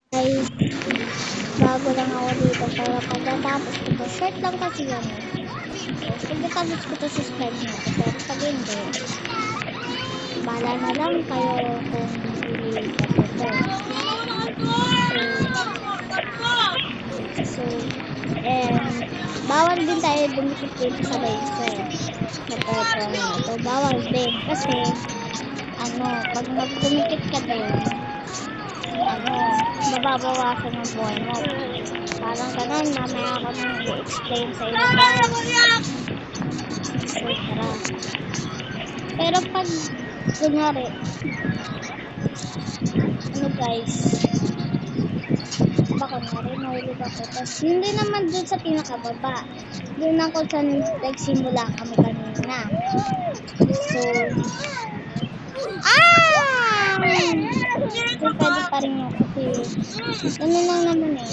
Guys, bago lang ako dito pero pagkatapos ko to, short lang kasi yan eh. So, pagkatapos ko to, subscribe nyo ako. Pero pag hindi, bahala na lang kayo kung ililipat ko to. And bawal din tayo dumikit dito sa bayso eh. Napotong na to, bawal din. Kasi, pag dumikit ka doon, mababawasan ang buhay mo. Parang ganun, mamaya ako nang i-explain sa inyo guys. So, tara. Pero pag, kunyari, guys, kunyari, nahulog ako. Tapos, hindi naman dun sa pinakababa. Dun ako sa nagsimula kami kanina. So, so, pwede pa rin yung kasi, ano lang naman eh.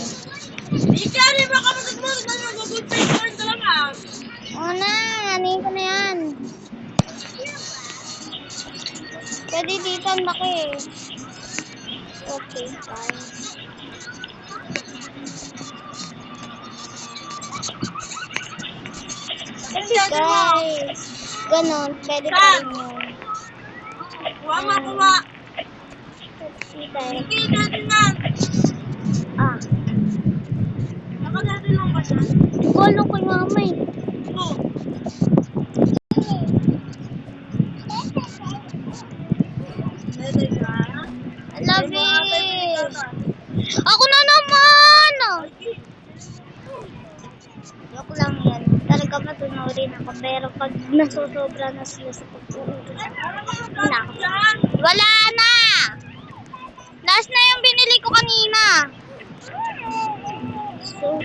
Ikari ba kapatid mo? Nag-good face ka lang ah. Oo na, nanin ko na yan. Pwede dito ang laki eh. Okay, fine. Kasi guys, ganon, pwede pa rin yun. Kuha. See tayo. Sige, natin na. Baka natin lang ba siya? Golo ko yung mama eh. Oo. Pwede ka? I love it. Ako na naman! Joke lang yan. Talaga matunurin ako. Pero pag nasusobra na sila sa pag-uulog, wala na! Last na yung binili ko kanina. So,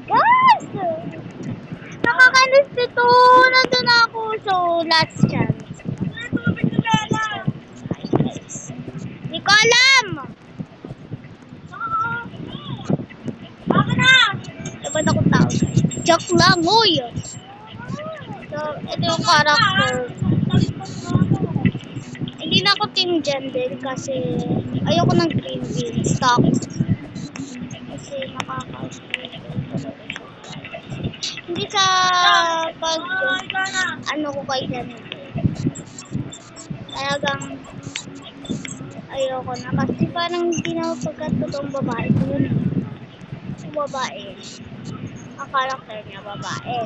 guys! Nakakainis dito. Nandun ako. So, last chance. Hindi ko alam! Baka na! Dapat ako tao. Joke lang, huy! So, ito yung character. Hindi na ako team Jen din kasi ayoko ng green bean stock. Kasi nakaka-stress talaga siya. Hindi sa pag ko kay Jen. Talagang ayoko na kasi parang hindi na pagkatotoong babae ko yun. Yung babae. Ang karakter niya babae.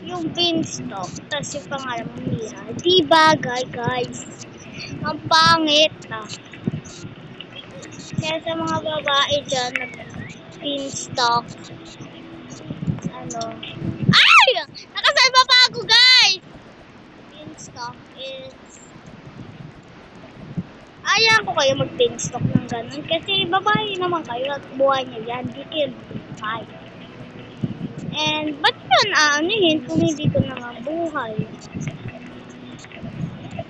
Yung beanstalk, tapos yung pangalan mo Mira. Di bagay guys. Ang pangit na. Kaya sa mga babae dyan na beanstalk, ay! Nakasalba pa ako guys! Beanstalk is ayaw ko kayo mag-beanstalk ng ganun kasi babae naman kayo at buhay niya yan. Di kayo buhay. And ba't yun aanuhin kung hindi ko naman buhay?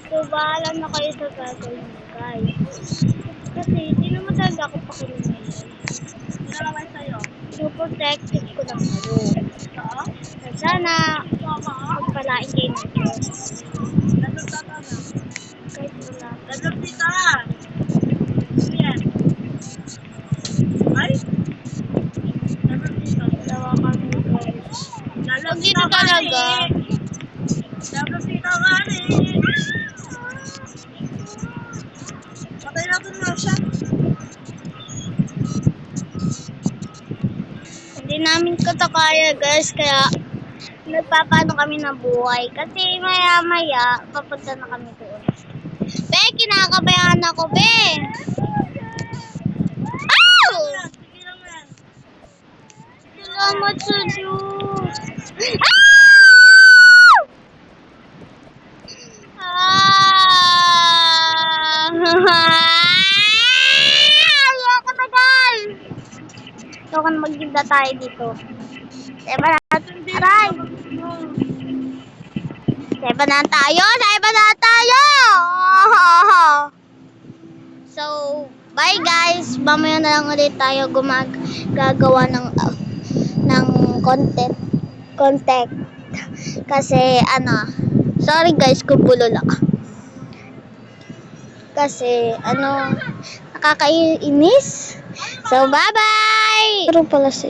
So, bahala na kayo sa gagawin mo, guys. Kasi, hindi naman talaga ako pakilumin. Hindi na naman sa'yo. So, protective ko lang kayo. Oo? Sana, magpalain kayo ng Diyos. Nagagta na. Kahit wala. Nagagtita. Ano yan? Ay? Nagagtita. Dalawa kami, guys. Pag dito Nagagtita ka talaga, Nagagtita ka Patay natin na siya. hindi namin katakaya, guys. Kaya, nagpapano kami ng buhay. Kasi, maya-maya, papunta na kami doon. Be, kinakabayan ako, be! Ow! Sige lang yan. Salamat sa Diyos! Ayoko na guys! So, kung magginda tayo dito. Seba na aray! Seba na tayo! Seba na tayo! So, bye guys! Mamaya na lang ulit tayo gagawa ng content. Kasi, sorry guys kung bulol ako. Kasi, Nakakainis. So, bye-bye! Pero pala si